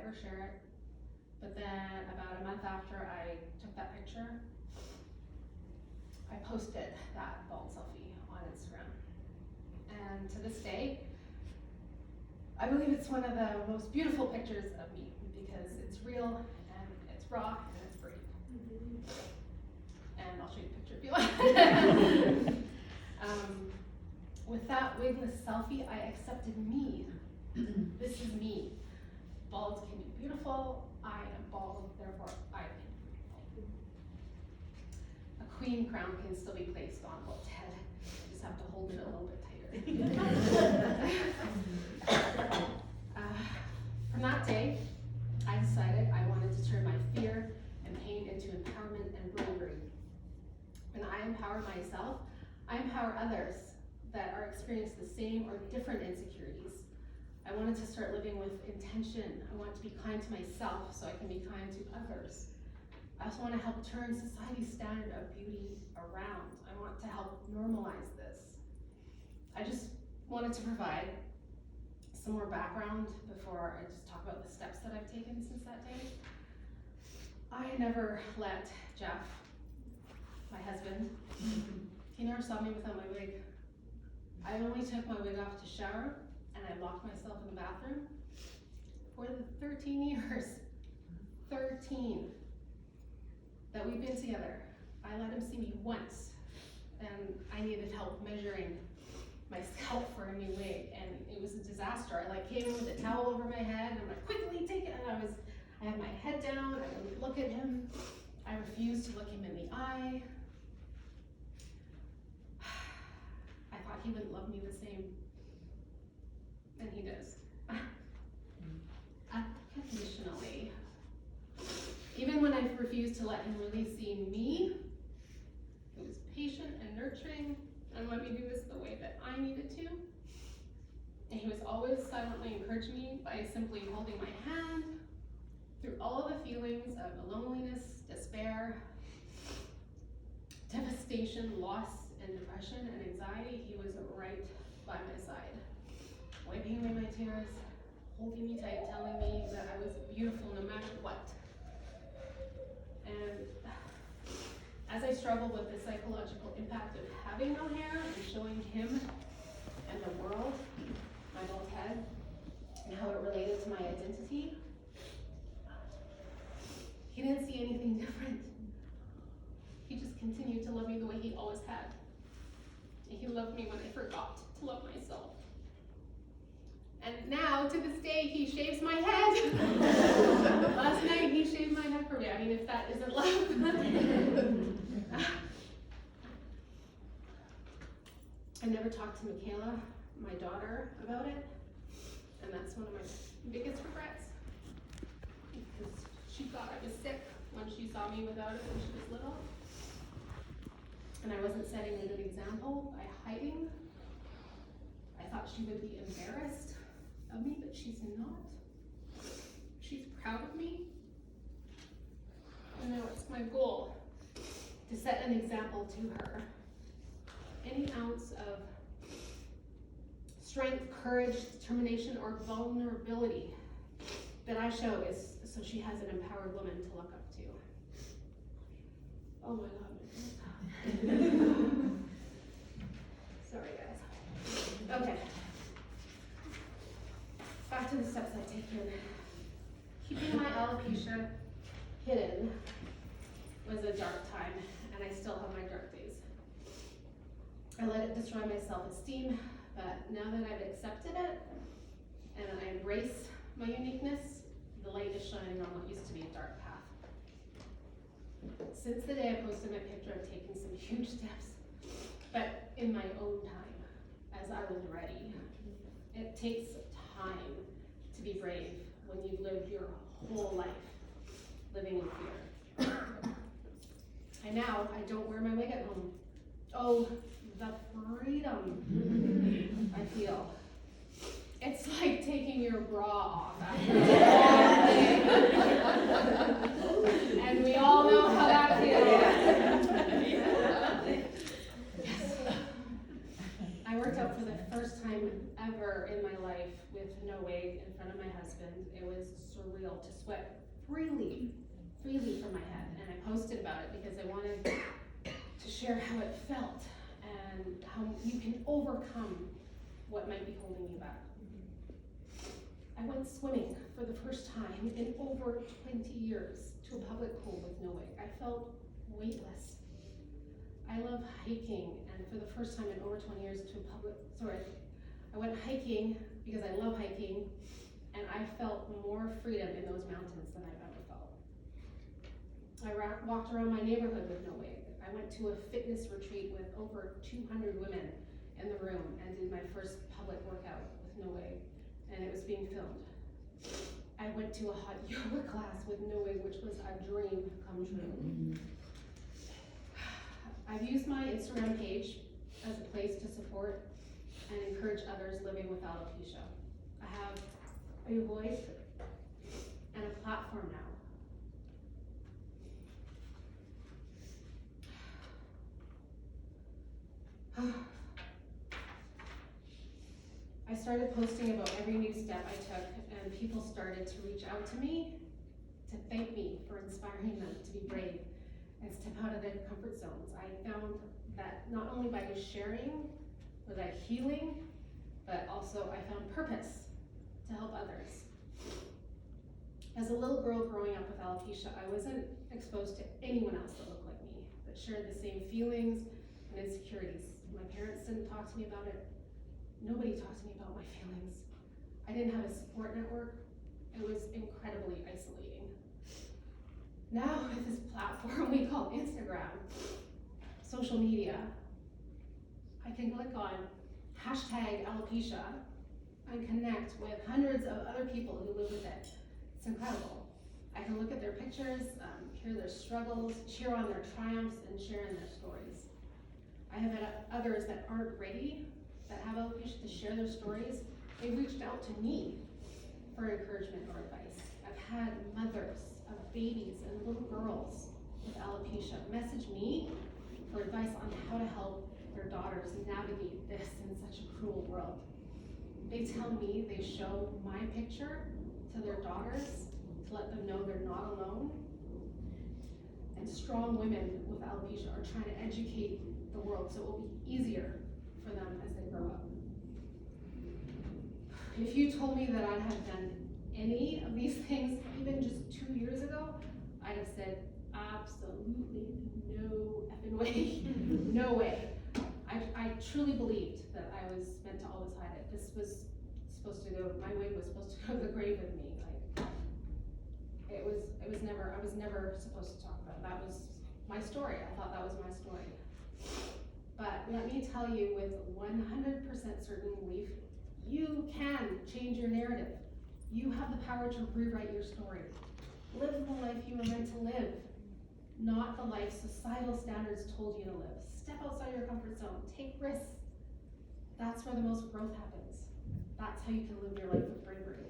never share it. But then about a month after I took that picture, I posted that bald selfie on Instagram. And to this day, I believe it's one of the most beautiful pictures of me because it's real and it's raw and it's brave. And I'll show you a picture if you like. With that wigless selfie, I accepted me. This is me. Balds can be beautiful. I am bald, therefore I can be beautiful. A queen crown can still be placed on a bald head. You just have to hold it a little bit tighter. From that day, I decided I wanted to turn my fear and pain into empowerment and bravery. When I empower myself, I empower others that are experiencing the same or different insecurities. I wanted to start living with intention. I want to be kind to myself so I can be kind to others. I also want to help turn society's standard of beauty around. I want to help normalize this. I just wanted to provide some more background before I just talk about the steps that I've taken since that day. I never let Jeff, my husband, he never saw me without my wig. I only took my wig off to shower and I locked myself in the bathroom for the 13 years, 13, that we've been together. I let him see me once and I needed help measuring my scalp for a new wig and it was a disaster. I came in with a towel over my head and I'm like, quickly take it, and I had my head down, I wouldn't look at him. I refused to look him in the eye. I thought he wouldn't love me the same, and he does. Unconditionally. Even when I refused to let him really see me, he was patient and nurturing and let me do this the way that I needed to. And he was always silently encouraging me by simply holding my hand through all of the feelings of loneliness, despair, devastation, loss, and depression and anxiety. He was right by my side, wiping away my tears, holding me tight, telling me that I was beautiful no matter what. And as I struggled with the psychological impact of having no hair and showing him and the world my bald head and how it related to my identity, he didn't see anything different. He just continued to love me the way he always had. And he loved me when I forgot to love myself. And now, to this day, he shaves my head. Last night, he shaved my head for me. I mean, if that isn't love. I never talked to Michaela, my daughter, about it. And that's one of my biggest regrets. Because she thought I was sick when she saw me without it when she was little. And I wasn't setting a good example by hiding. I thought she would be embarrassed of me, but she's not. She's proud of me. And now it's my goal to set an example to her. Any ounce of strength, courage, determination, or vulnerability that I show is so she has an empowered woman to look up to. Oh my God. Sorry, guys. Okay. Back to the steps I've taken. Keeping my alopecia hidden was a dark time, and I still have my dark days. I let it destroy my self-esteem, but now that I've accepted it and I embrace my uniqueness, the light is shining on what used to be a dark path. Since the day I posted my picture, I've taken some huge steps, but in my own time, as I was ready. It takes time to be brave when you've lived your whole life living in fear. And now I don't wear my wig at home. Oh, the freedom I feel. It's like taking your bra off after a long day. And we all know how that feels. Yes. I worked out for the first time ever in my life with no wig in front of my husband. husband, it was surreal to sweat freely from my head. And I posted about it because I wanted to share how it felt and how you can overcome what might be holding you back. I went swimming for the first time in over 20 years to a public pool with no wig. I felt weightless. I love hiking, and for the first time in over 20 years I went hiking because I love hiking, and I felt more freedom in those mountains than I've ever felt. I walked around my neighborhood with no wig. I went to a fitness retreat with over 200 women in the room and did my first public workout with no wig, and it was being filmed. I went to a hot yoga class with no wig, which was a dream come true. I've used my Instagram page as a place to support and encourage others living with alopecia. I have a voice and a platform now. I started posting about every new step I took, and people started to reach out to me to thank me for inspiring them to be brave and step out of their comfort zones. I found that not only by sharing was I healing, but also I found purpose to help others. As a little girl growing up with alopecia, I wasn't exposed to anyone else that looked like me, that shared the same feelings and insecurities. My parents didn't talk to me about it. Nobody talked to me about my feelings. I didn't have a support network. It was incredibly isolating. Now with this platform we call Instagram, social media, I can click on #alopecia and connect with hundreds of other people who live with it. It's incredible. I can look at their pictures, hear their struggles, cheer on their triumphs, and share in their stories. I have had others that aren't ready, that have alopecia, to share their stories. They reached out to me for encouragement or advice. I've had mothers of babies and little girls with alopecia message me for advice on how to help their daughters navigate this in such a cruel world. They tell me they show my picture to their daughters to let them know they're not alone. And strong women with alopecia are trying to educate the world so it will be easier for them as they grow up. If you told me that I'd have done any of these things even just 2 years ago, I'd have said, absolutely no effing way, no way. I truly believed that I was meant to always hide it. This was supposed to go, my wig was supposed to go to the grave with me. Like, I was never supposed to talk about it. That was my story. I thought that was my story. But let me tell you with 100% certain belief, you can change your narrative. You have the power to rewrite your story. Live the life you were meant to live, not the life societal standards told you to live. Step outside your comfort zone, take risks. That's where the most growth happens. That's how you can live your life with bravery.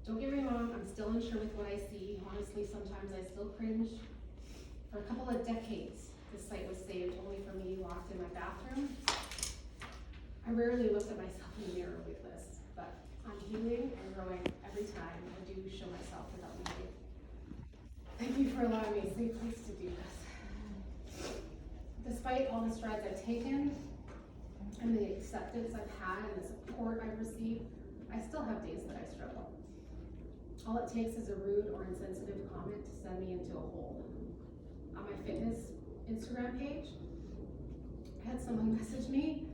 Don't get me wrong, I'm still unsure with what I see. Honestly, sometimes I still cringe. For a couple of decades, this site was saved only for me locked in my bathroom. I rarely looked at myself in the mirror like this, but I'm healing and growing every time I do show myself without me. Thank you for allowing me a safe place to do this. Despite all the strides I've taken and the acceptance I've had and the support I've received, I still have days that I struggle. All it takes is a rude or insensitive comment to send me into a hole. On my fitness Instagram page, I had someone message me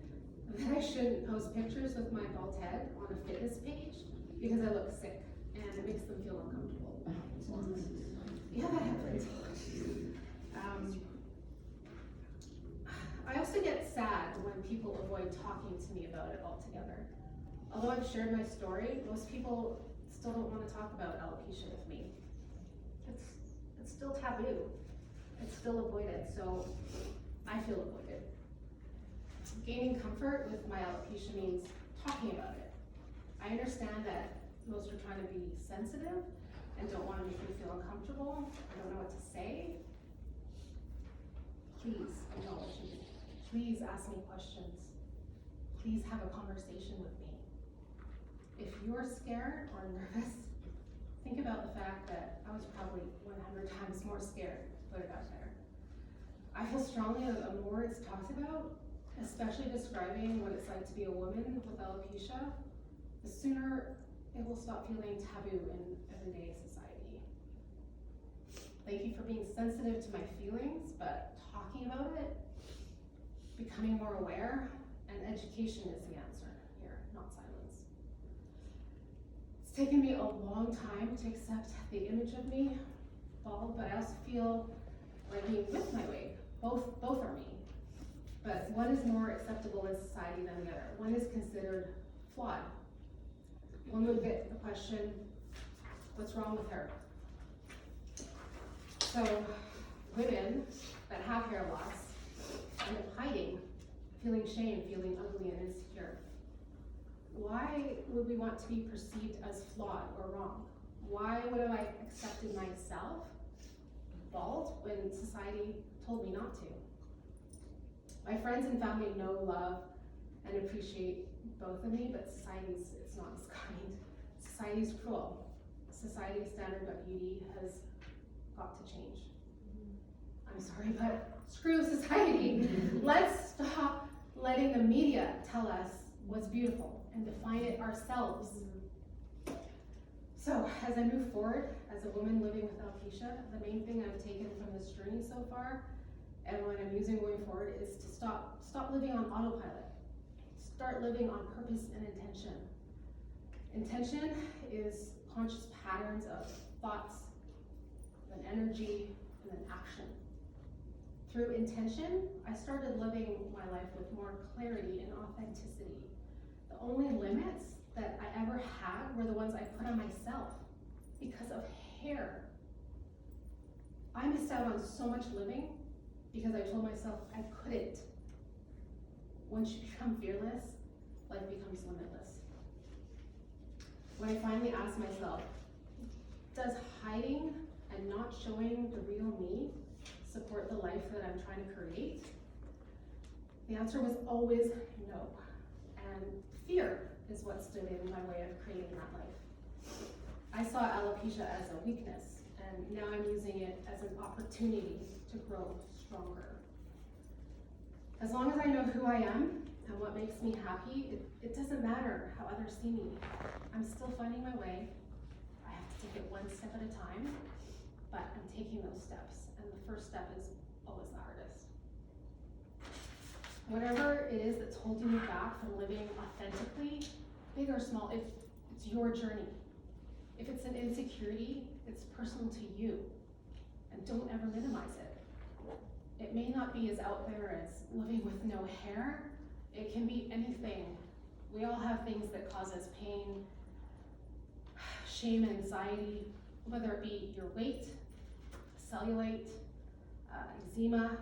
that I shouldn't post pictures with my bald head on a fitness page because I look sick and it makes them feel uncomfortable. Yeah, that happens. I also get sad when people avoid talking to me about it altogether. Although I've shared my story, most people still don't want to talk about alopecia with me. It's still taboo. It's still avoided, so I feel avoided. Gaining comfort with my alopecia means talking about it. I understand that most are trying to be sensitive and don't want to make me feel uncomfortable. I don't know what to say. Please acknowledge me. Please ask me questions. Please have a conversation with me. if you're scared or nervous, think about the fact that I was probably 100 times more scared to put it out there. I feel strongly that the more it's talked about, especially describing what it's like to be a woman with alopecia, the sooner it will stop feeling taboo in everyday society. Thank you for being sensitive to my feelings, but talking about it, becoming more aware, and education is the answer here, not silence. It's taken me a long time to accept the image of me, bald, but I also feel like being with my wig. Both are me. But one is more acceptable in society than the other. One is considered flawed. One would get the question, what's wrong with her? So women that have hair loss end up hiding, feeling shame, feeling ugly and insecure. Why would we want to be perceived as flawed or wrong? Why would I accepted myself bald when society told me not to? My friends and family know, love, and appreciate both of me, but society's, it's not as kind. Society's cruel. Society's standard of beauty has got to change. I'm sorry, but screw society. Let's stop letting the media tell us what's beautiful and define it ourselves. So as I move forward as a woman living with alopecia, the main thing I've taken from this journey so far, and what I'm using going forward, is to stop living on autopilot. Start living on purpose and intention. Intention is conscious patterns of thoughts, then energy, and then action. Through intention, I started living my life with more clarity and authenticity. The only limits that I ever had were the ones I put on myself because of hair. I missed out on so much living because I told myself I couldn't. Once you become fearless, life becomes limitless. When I finally asked myself, does hiding and not showing the real me support the life that I'm trying to create? The answer was always no. And fear is what stood in my way of creating that life. I saw alopecia as a weakness, and now I'm using it as an opportunity to grow stronger. As long as I know who I am and what makes me happy, it doesn't matter how others see me. I'm still finding my way. I have to take it one step at a time, but I'm taking those steps, and the first step is always the hardest. Whatever it is that's holding you back from living authentically, big or small, it's your journey. If it's an insecurity, it's personal to you, and don't ever minimize it. It may not be as out there as living with no hair. It can be anything. We all have things that cause us pain, shame, and anxiety, whether it be your weight, cellulite, eczema,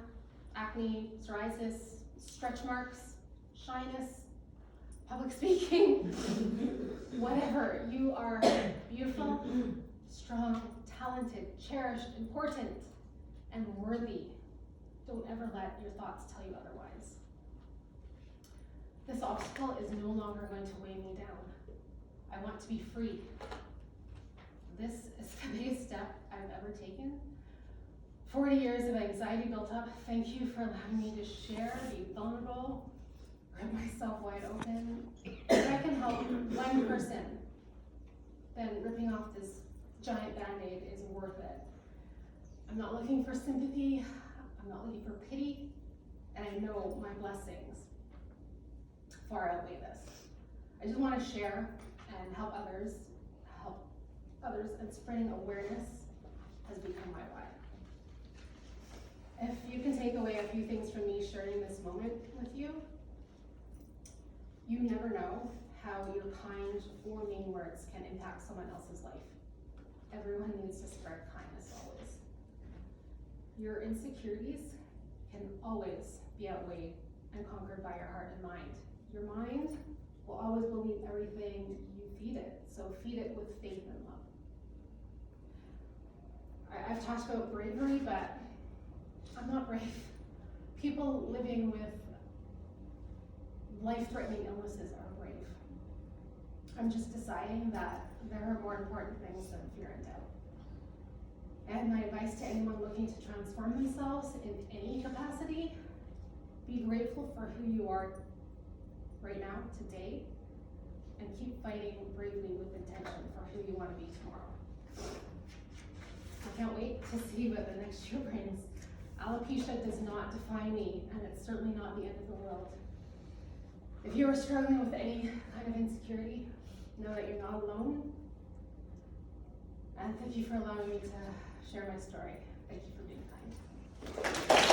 acne, psoriasis, stretch marks, shyness, public speaking, whatever. You are beautiful, strong, talented, cherished, important, and worthy. Don't ever let your thoughts tell you otherwise. This obstacle is no longer going to weigh me down. I want to be free. This is the biggest step I've ever taken. 40 years of anxiety built up. Thank you for allowing me to share, be vulnerable, rip myself wide open. If I can help one person, then ripping off this giant band-aid is worth it. I'm not looking for sympathy. I'm not looking for pity, and I know my blessings far outweigh this. I just want to share and help others, and spreading awareness has become my why. If you can take away a few things from me sharing this moment with you, you never know how your kind or mean words can impact someone else's life. Everyone needs to spread kindness always. Your insecurities can always be outweighed and conquered by your heart and mind. Your mind will always believe everything you feed it, so feed it with faith and love. I've talked about bravery, but I'm not brave. People living with life-threatening illnesses are brave. I'm just deciding that there are more important things than fear and doubt. And my advice to anyone looking to transform themselves in any capacity, be grateful for who you are right now, today, and keep fighting bravely with intention for who you want to be tomorrow. I can't wait to see what the next year brings. Alopecia does not define me, and it's certainly not the end of the world. If you are struggling with any kind of insecurity, know that you're not alone. And thank you for allowing me to share my story. Thank you for being kind.